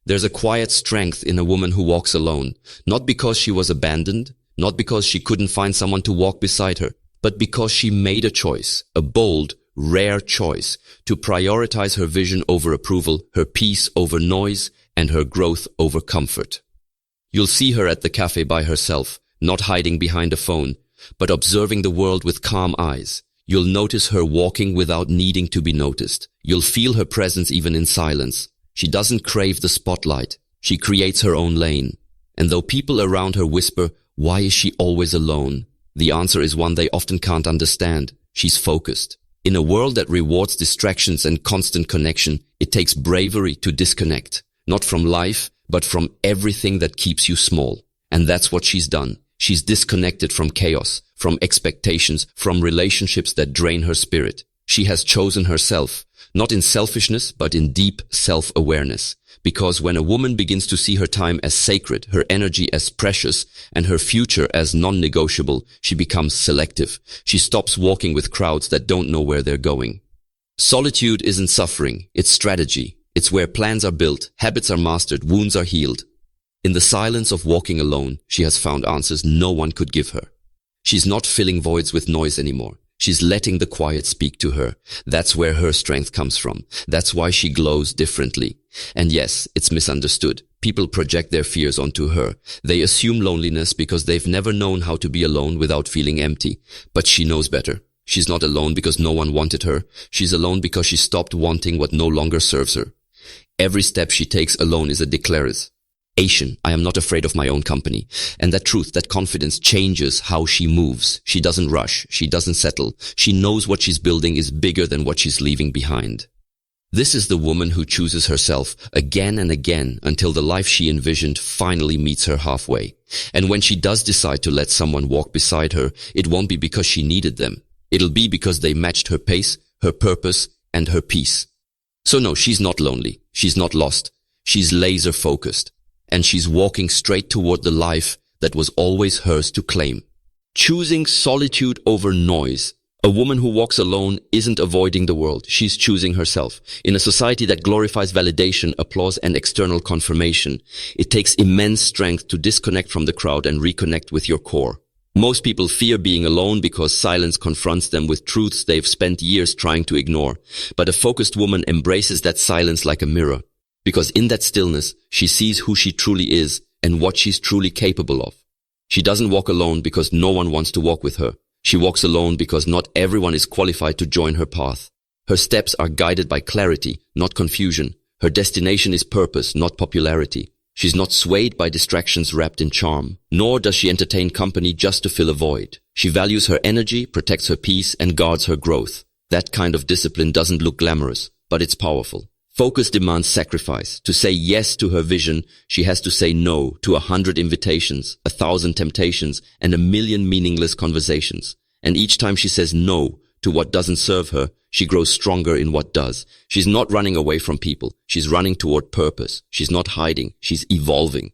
There's a quiet strength in a woman who walks alone, not because she was abandoned, not because she couldn't find someone to walk beside her, but because she made a choice, a bold, rare choice, to prioritize her vision over approval, her peace over noise, and her growth over comfort. You'll see her at the cafe by herself, not hiding behind a phone, but observing the world with calm eyes. You'll notice her walking without needing to be noticed. You'll feel her presence even in silence. She doesn't crave the spotlight. She creates her own lane. And though people around her whisper, "Why is she always alone?" the answer is one they often can't understand. She's focused. In a world that rewards distractions and constant connection, it takes bravery to disconnect, not from life, but from everything that keeps you small. And that's what she's done. She's disconnected from chaos, from expectations, from relationships that drain her spirit. She has chosen herself, not in selfishness, but in deep self-awareness. Because when a woman begins to see her time as sacred, her energy as precious, and her future as non-negotiable, she becomes selective. She stops walking with crowds that don't know where they're going. Solitude isn't suffering, it's strategy. It's where plans are built, habits are mastered, wounds are healed. In the silence of walking alone, she has found answers no one could give her. She's not filling voids with noise anymore. She's letting the quiet speak to her. That's where her strength comes from. That's why she glows differently. And yes, it's misunderstood. People project their fears onto her. They assume loneliness because they've never known how to be alone without feeling empty. But she knows better. She's not alone because no one wanted her. She's alone because she stopped wanting what no longer serves her. Every step she takes alone is a declaration. I am not afraid of my own company. And that truth, that confidence changes how she moves. She doesn't rush. She doesn't settle. She knows what she's building is bigger than what she's leaving behind. This is the woman who chooses herself again and again until the life she envisioned finally meets her halfway. And when she does decide to let someone walk beside her, it won't be because she needed them. It'll be because they matched her pace, her purpose, and her peace. So no, she's not lonely. She's not lost. She's laser focused. And she's walking straight toward the life that was always hers to claim. Choosing solitude over noise. A woman who walks alone isn't avoiding the world. She's choosing herself. In a society that glorifies validation, applause, and external confirmation, it takes immense strength to disconnect from the crowd and reconnect with your core. Most people fear being alone because silence confronts them with truths they've spent years trying to ignore. But a focused woman embraces that silence like a mirror. Because in that stillness, she sees who she truly is and what she's truly capable of. She doesn't walk alone because no one wants to walk with her. She walks alone because not everyone is qualified to join her path. Her steps are guided by clarity, not confusion. Her destination is purpose, not popularity. She's not swayed by distractions wrapped in charm, nor does she entertain company just to fill a void. She values her energy, protects her peace, and guards her growth. That kind of discipline doesn't look glamorous, but it's powerful. Focus demands sacrifice. To say yes to her vision, she has to say no to 100 invitations, 1,000 temptations, and 1,000,000 meaningless conversations. And each time she says no to what doesn't serve her, she grows stronger in what does. She's not running away from people. She's running toward purpose. She's not hiding. She's evolving.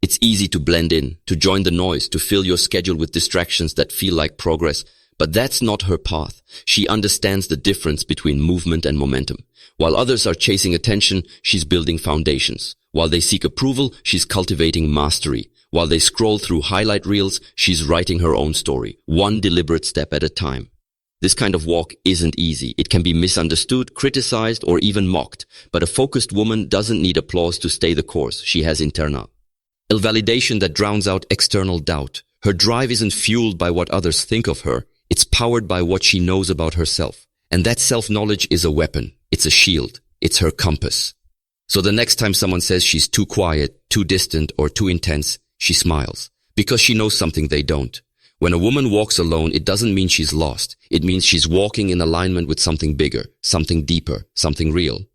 It's easy to blend in, to join the noise, to fill your schedule with distractions that feel like progress. But that's not her path. She understands the difference between movement and momentum. While others are chasing attention, she's building foundations. While they seek approval, she's cultivating mastery. While they scroll through highlight reels, she's writing her own story, one deliberate step at a time. This kind of walk isn't easy. It can be misunderstood, criticized, or even mocked. But a focused woman doesn't need applause to stay the course. She has internal validation that drowns out external doubt. Her drive isn't fueled by what others think of her. It's powered by what she knows about herself. And that self-knowledge is a weapon. It's a shield. It's her compass. So the next time someone says she's too quiet, too distant, or too intense, she smiles. Because she knows something they don't. When a woman walks alone, it doesn't mean she's lost. It means she's walking in alignment with something bigger, something deeper, something real.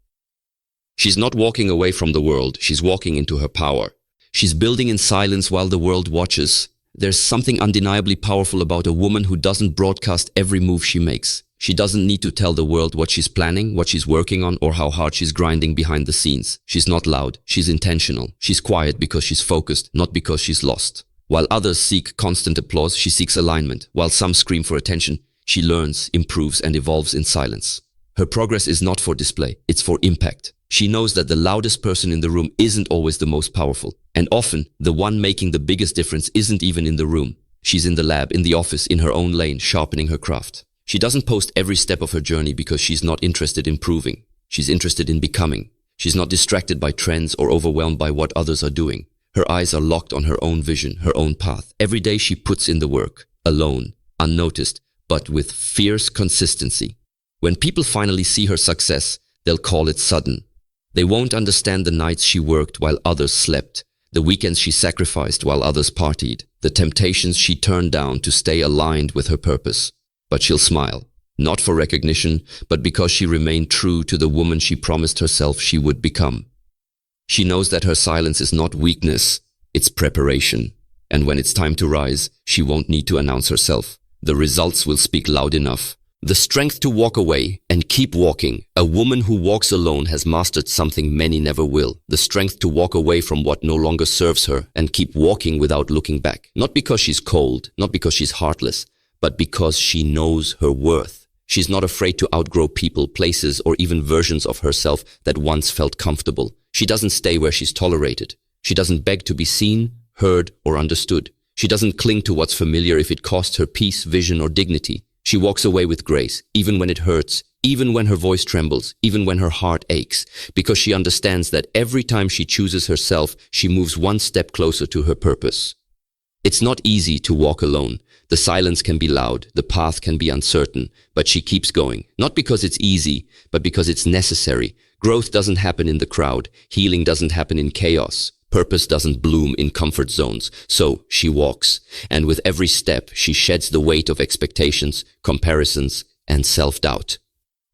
She's not walking away from the world. She's walking into her power. She's building in silence while the world watches. There's something undeniably powerful about a woman who doesn't broadcast every move she makes. She doesn't need to tell the world what she's planning, what she's working on, or how hard she's grinding behind the scenes. She's not loud. She's intentional. She's quiet because she's focused, not because she's lost. While others seek constant applause, she seeks alignment. While some scream for attention, she learns, improves, and evolves in silence. Her progress is not for display, it's for impact. She knows that the loudest person in the room isn't always the most powerful. And often, the one making the biggest difference isn't even in the room. She's in the lab, in the office, in her own lane, sharpening her craft. She doesn't post every step of her journey because she's not interested in proving. She's interested in becoming. She's not distracted by trends or overwhelmed by what others are doing. Her eyes are locked on her own vision, her own path. Every day she puts in the work, alone, unnoticed, but with fierce consistency. When people finally see her success, they'll call it sudden. They won't understand the nights she worked while others slept, the weekends she sacrificed while others partied, the temptations she turned down to stay aligned with her purpose. But she'll smile, not for recognition, but because she remained true to the woman she promised herself she would become. She knows that her silence is not weakness, it's preparation. And when it's time to rise, she won't need to announce herself. The results will speak loud enough. The strength to walk away and keep walking. A woman who walks alone has mastered something many never will. The strength to walk away from what no longer serves her and keep walking without looking back. Not because she's cold, not because she's heartless, but because she knows her worth. She's not afraid to outgrow people, places, or even versions of herself that once felt comfortable. She doesn't stay where she's tolerated. She doesn't beg to be seen, heard, or understood. She doesn't cling to what's familiar if it costs her peace, vision, or dignity. She walks away with grace, even when it hurts, even when her voice trembles, even when her heart aches, because she understands that every time she chooses herself, she moves one step closer to her purpose. It's not easy to walk alone. The silence can be loud, the path can be uncertain, but she keeps going. Not because it's easy, but because it's necessary. Growth doesn't happen in the crowd. Healing doesn't happen in chaos. Purpose doesn't bloom in comfort zones. So she walks. And with every step, she sheds the weight of expectations, comparisons, and self-doubt.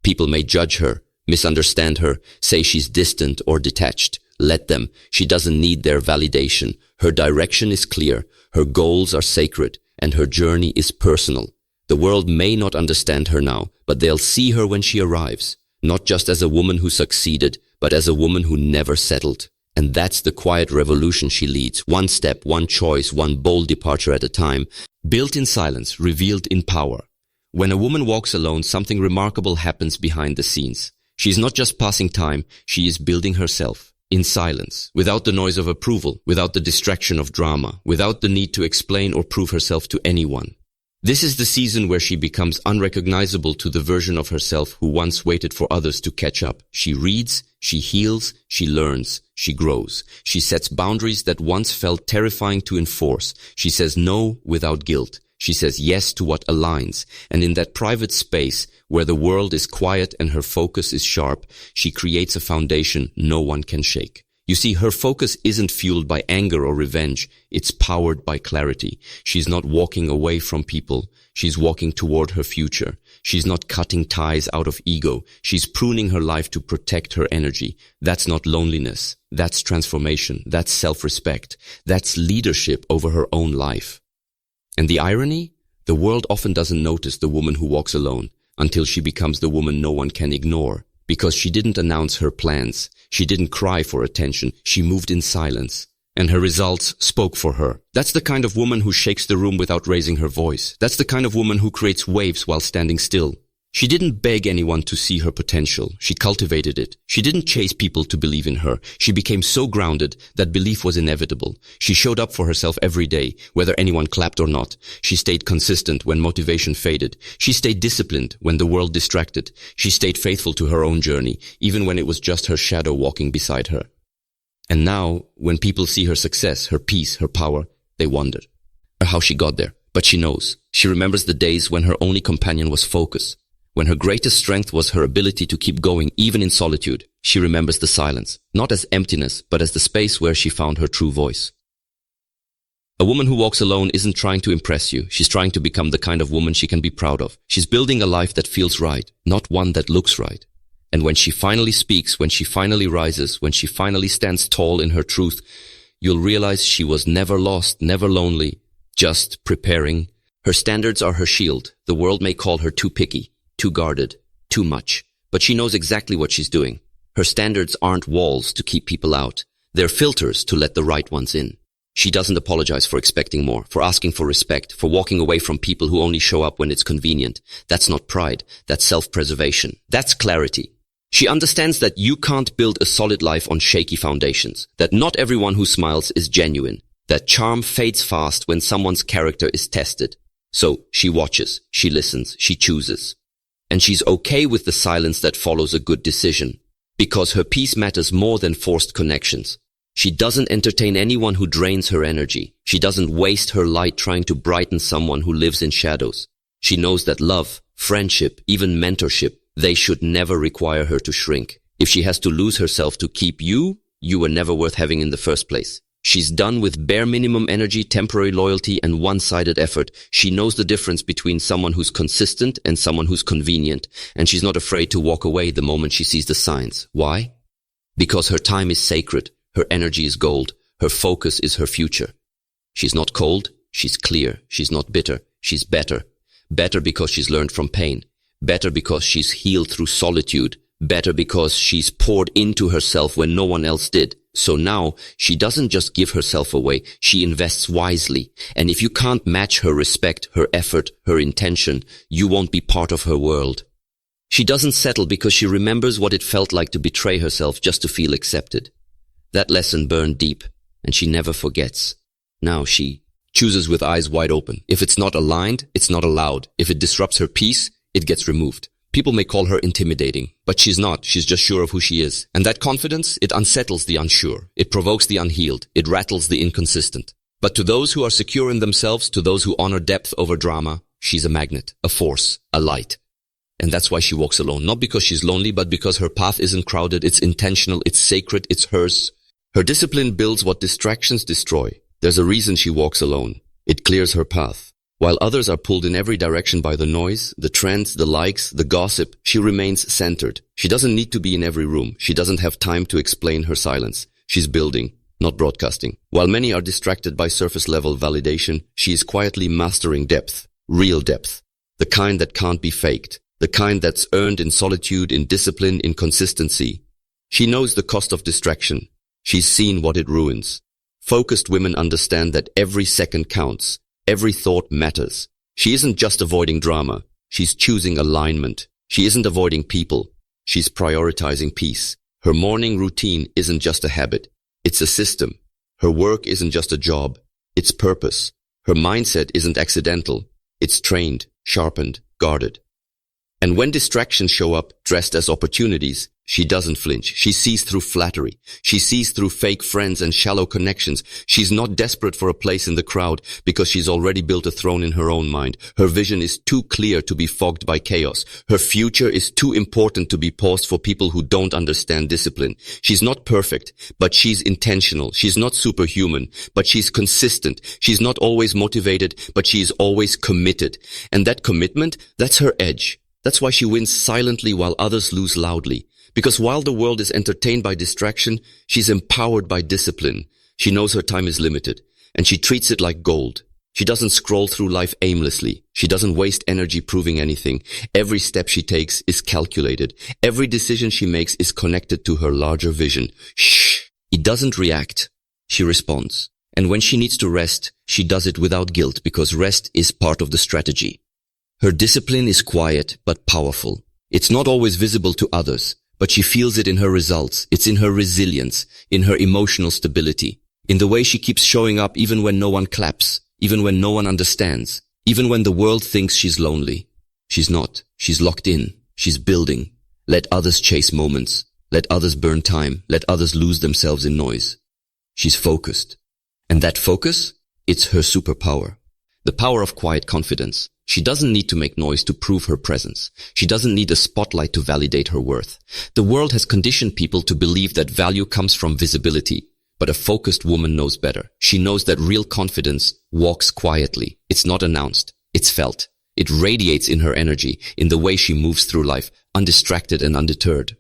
People may judge her, misunderstand her, say she's distant or detached. Let them. She doesn't need their validation. Her direction is clear. Her goals are sacred. And her journey is personal. The world may not understand her now, but they'll see her when she arrives. Not just as a woman who succeeded, but as a woman who never settled. And that's the quiet revolution she leads. One step, one choice, one bold departure at a time. Built in silence, revealed in power. When a woman walks alone, something remarkable happens behind the scenes. She's not just passing time, she is building herself. In silence, without the noise of approval, without the distraction of drama, without the need to explain or prove herself to anyone. This is the season where she becomes unrecognizable to the version of herself who once waited for others to catch up. She reads, she heals, she learns, she grows. She sets boundaries that once felt terrifying to enforce. She says no without guilt. She says yes to what aligns. And in that private space, where the world is quiet and her focus is sharp, she creates a foundation no one can shake. You see, her focus isn't fueled by anger or revenge. It's powered by clarity. She's not walking away from people. She's walking toward her future. She's not cutting ties out of ego. She's pruning her life to protect her energy. That's not loneliness. That's transformation. That's self-respect. That's leadership over her own life. And the irony? The world often doesn't notice the woman who walks alone until she becomes the woman no one can ignore. Because she didn't announce her plans. She didn't cry for attention. She moved in silence. And her results spoke for her. That's the kind of woman who shakes the room without raising her voice. That's the kind of woman who creates waves while standing still. She didn't beg anyone to see her potential. She cultivated it. She didn't chase people to believe in her. She became so grounded that belief was inevitable. She showed up for herself every day, whether anyone clapped or not. She stayed consistent when motivation faded. She stayed disciplined when the world distracted. She stayed faithful to her own journey, even when it was just her shadow walking beside her. And now, when people see her success, her peace, her power, they wonder how she got there. But she knows. She remembers the days when her only companion was focus. When her greatest strength was her ability to keep going even in solitude. She remembers the silence, not as emptiness, but as the space where she found her true voice. A woman who walks alone isn't trying to impress you. She's trying to become the kind of woman she can be proud of. She's building a life that feels right, not one that looks right. And when she finally speaks, when she finally rises, when she finally stands tall in her truth, you'll realize she was never lost, never lonely, just preparing. Her standards are her shield. The world may call her too picky, too guarded, too much. But she knows exactly what she's doing. Her standards aren't walls to keep people out. They're filters to let the right ones in. She doesn't apologize for expecting more, for asking for respect, for walking away from people who only show up when it's convenient. That's not pride. That's self-preservation. That's clarity. She understands that you can't build a solid life on shaky foundations, that not everyone who smiles is genuine, that charm fades fast when someone's character is tested. So she watches, she listens, she chooses. And she's okay with the silence that follows a good decision, because her peace matters more than forced connections. She doesn't entertain anyone who drains her energy. She doesn't waste her light trying to brighten someone who lives in shadows. She knows that love, friendship, even mentorship, they should never require her to shrink. If she has to lose herself to keep you, you were never worth having in the first place. She's done with bare minimum energy, temporary loyalty, and one-sided effort. She knows the difference between someone who's consistent and someone who's convenient, and she's not afraid to walk away the moment she sees the signs. Why? Because her time is sacred. Her energy is gold. Her focus is her future. She's not cold. She's clear. She's not bitter. She's better. Better because she's learned from pain. Better because she's healed through solitude. Better because she's poured into herself when no one else did. So now, she doesn't just give herself away. She invests wisely. And if you can't match her respect, her effort, her intention, you won't be part of her world. She doesn't settle because she remembers what it felt like to betray herself just to feel accepted. That lesson burned deep, and she never forgets. Now she chooses with eyes wide open. If it's not aligned, it's not allowed. If it disrupts her peace, it gets removed. People may call her intimidating, but she's not. She's just sure of who she is. And that confidence, it unsettles the unsure. It provokes the unhealed. It rattles the inconsistent. But to those who are secure in themselves, to those who honor depth over drama, she's a magnet, a force, a light. And that's why she walks alone. Not because she's lonely, but because her path isn't crowded. It's intentional. It's sacred. It's hers. Her discipline builds what distractions destroy. There's a reason she walks alone. It clears her path. While others are pulled in every direction by the noise, the trends, the likes, the gossip, she remains centered. She doesn't need to be in every room. She doesn't have time to explain her silence. She's building, not broadcasting. While many are distracted by surface-level validation, she is quietly mastering depth, real depth. The kind that can't be faked. The kind that's earned in solitude, in discipline, in consistency. She knows the cost of distraction. She's seen what it ruins. Focused women understand that every second counts. Every thought matters. She isn't just avoiding drama. She's choosing alignment. She isn't avoiding people. She's prioritizing peace. Her morning routine isn't just a habit. It's a system. Her work isn't just a job. It's purpose. Her mindset isn't accidental. It's trained, sharpened, guarded. And when distractions show up dressed as opportunities, she doesn't flinch. She sees through flattery. She sees through fake friends and shallow connections. She's not desperate for a place in the crowd because she's already built a throne in her own mind. Her vision is too clear to be fogged by chaos. Her future is too important to be paused for people who don't understand discipline. She's not perfect, but she's intentional. She's not superhuman, but she's consistent. She's not always motivated, but she's always committed. And that commitment, that's her edge. That's why she wins silently while others lose loudly. Because while the world is entertained by distraction, she's empowered by discipline. She knows her time is limited, and she treats it like gold. She doesn't scroll through life aimlessly. She doesn't waste energy proving anything. Every step she takes is calculated. Every decision she makes is connected to her larger vision. Shh! She doesn't react. She responds. And when she needs to rest, she does it without guilt because rest is part of the strategy. Her discipline is quiet but powerful. It's not always visible to others, but she feels it in her results. It's in her resilience, in her emotional stability, in the way she keeps showing up even when no one claps, even when no one understands, even when the world thinks she's lonely. She's not. She's locked in. She's building. Let others chase moments. Let others burn time. Let others lose themselves in noise. She's focused. And that focus, it's her superpower. The power of quiet confidence. She doesn't need to make noise to prove her presence. She doesn't need a spotlight to validate her worth. The world has conditioned people to believe that value comes from visibility. But a focused woman knows better. She knows that real confidence walks quietly. It's not announced. It's felt. It radiates in her energy, in the way she moves through life, undistracted and undeterred.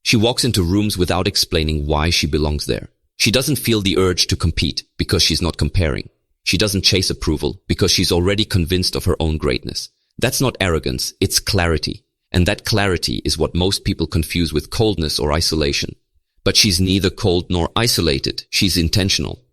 She walks into rooms without explaining why she belongs there. She doesn't feel the urge to compete because she's not comparing. She doesn't chase approval because she's already convinced of her own greatness. That's not arrogance, it's clarity. And that clarity is what most people confuse with coldness or isolation. But she's neither cold nor isolated. She's intentional.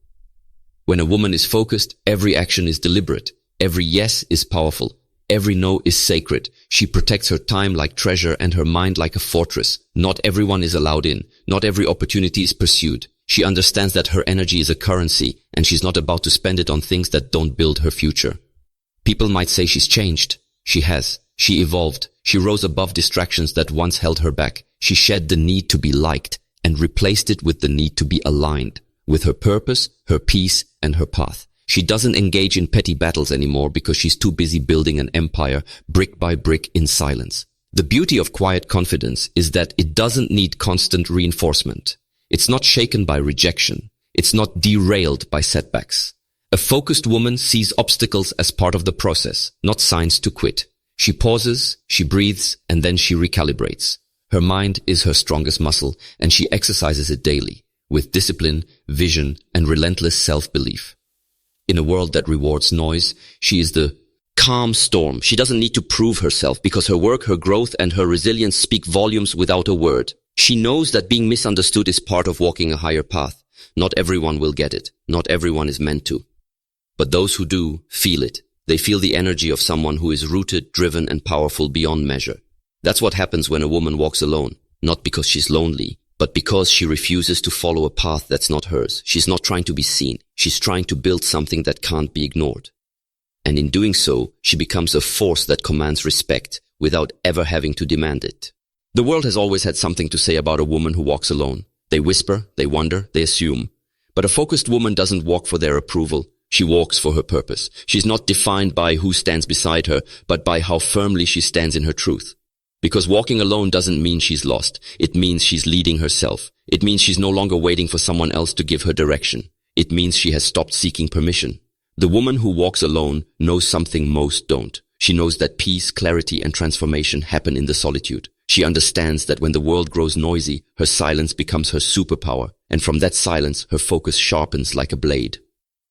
When a woman is focused, every action is deliberate. Every yes is powerful. Every no is sacred. She protects her time like treasure and her mind like a fortress. Not everyone is allowed in. Not every opportunity is pursued. She understands that her energy is a currency, and she's not about to spend it on things that don't build her future. People might say she's changed. She has. She evolved. She rose above distractions that once held her back. She shed the need to be liked and replaced it with the need to be aligned with her purpose, her peace, and her path. She doesn't engage in petty battles anymore because she's too busy building an empire brick by brick in silence. The beauty of quiet confidence is that it doesn't need constant reinforcement. It's not shaken by rejection. It's not derailed by setbacks. A focused woman sees obstacles as part of the process, not signs to quit. She pauses, she breathes, and then she recalibrates. Her mind is her strongest muscle, and she exercises it daily, with discipline, vision, and relentless self-belief. In a world that rewards noise, she is the calm storm. She doesn't need to prove herself because her work, her growth, and her resilience speak volumes without a word. She knows that being misunderstood is part of walking a higher path. Not everyone will get it. Not everyone is meant to. But those who do, feel it. They feel the energy of someone who is rooted, driven, and powerful beyond measure. That's what happens when a woman walks alone. Not because she's lonely, but because she refuses to follow a path that's not hers. She's not trying to be seen. She's trying to build something that can't be ignored. And in doing so, she becomes a force that commands respect without ever having to demand it. The world has always had something to say about a woman who walks alone. They whisper, they wonder, they assume. But a focused woman doesn't walk for their approval. She walks for her purpose. She's not defined by who stands beside her, but by how firmly she stands in her truth. Because walking alone doesn't mean she's lost. It means she's leading herself. It means she's no longer waiting for someone else to give her direction. It means she has stopped seeking permission. The woman who walks alone knows something most don't. She knows that peace, clarity, and transformation happen in the solitude. She understands that when the world grows noisy, her silence becomes her superpower, and from that silence, her focus sharpens like a blade.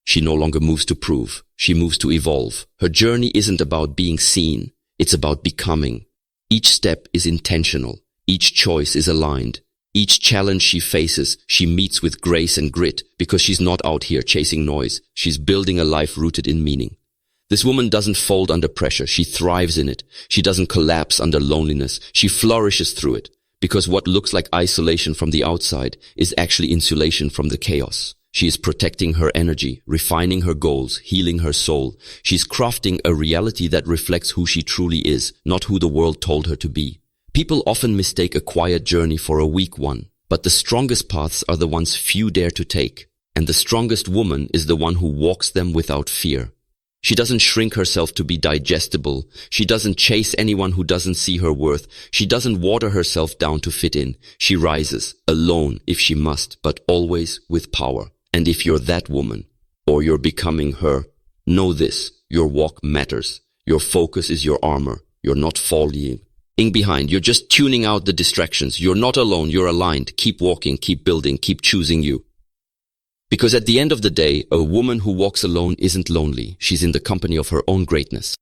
She no longer moves to prove. She moves to evolve. Her journey isn't about being seen. It's about becoming. Each step is intentional. Each choice is aligned. Each challenge she faces, she meets with grace and grit because she's not out here chasing noise. She's building a life rooted in meaning. This woman doesn't fold under pressure. She thrives in it. She doesn't collapse under loneliness. She flourishes through it because what looks like isolation from the outside is actually insulation from the chaos. She is protecting her energy, refining her goals, healing her soul. She's crafting a reality that reflects who she truly is, not who the world told her to be. People often mistake a quiet journey for a weak one, but the strongest paths are the ones few dare to take, and the strongest woman is the one who walks them without fear. She doesn't shrink herself to be digestible. She doesn't chase anyone who doesn't see her worth. She doesn't water herself down to fit in. She rises, alone if she must, but always with power. And if you're that woman, or you're becoming her, know this, your walk matters. Your focus is your armor. You're not falling behind. You're just tuning out the distractions. You're not alone. You're aligned. Keep walking, keep building, keep choosing you. Because at the end of the day, a woman who walks alone isn't lonely. She's in the company of her own greatness.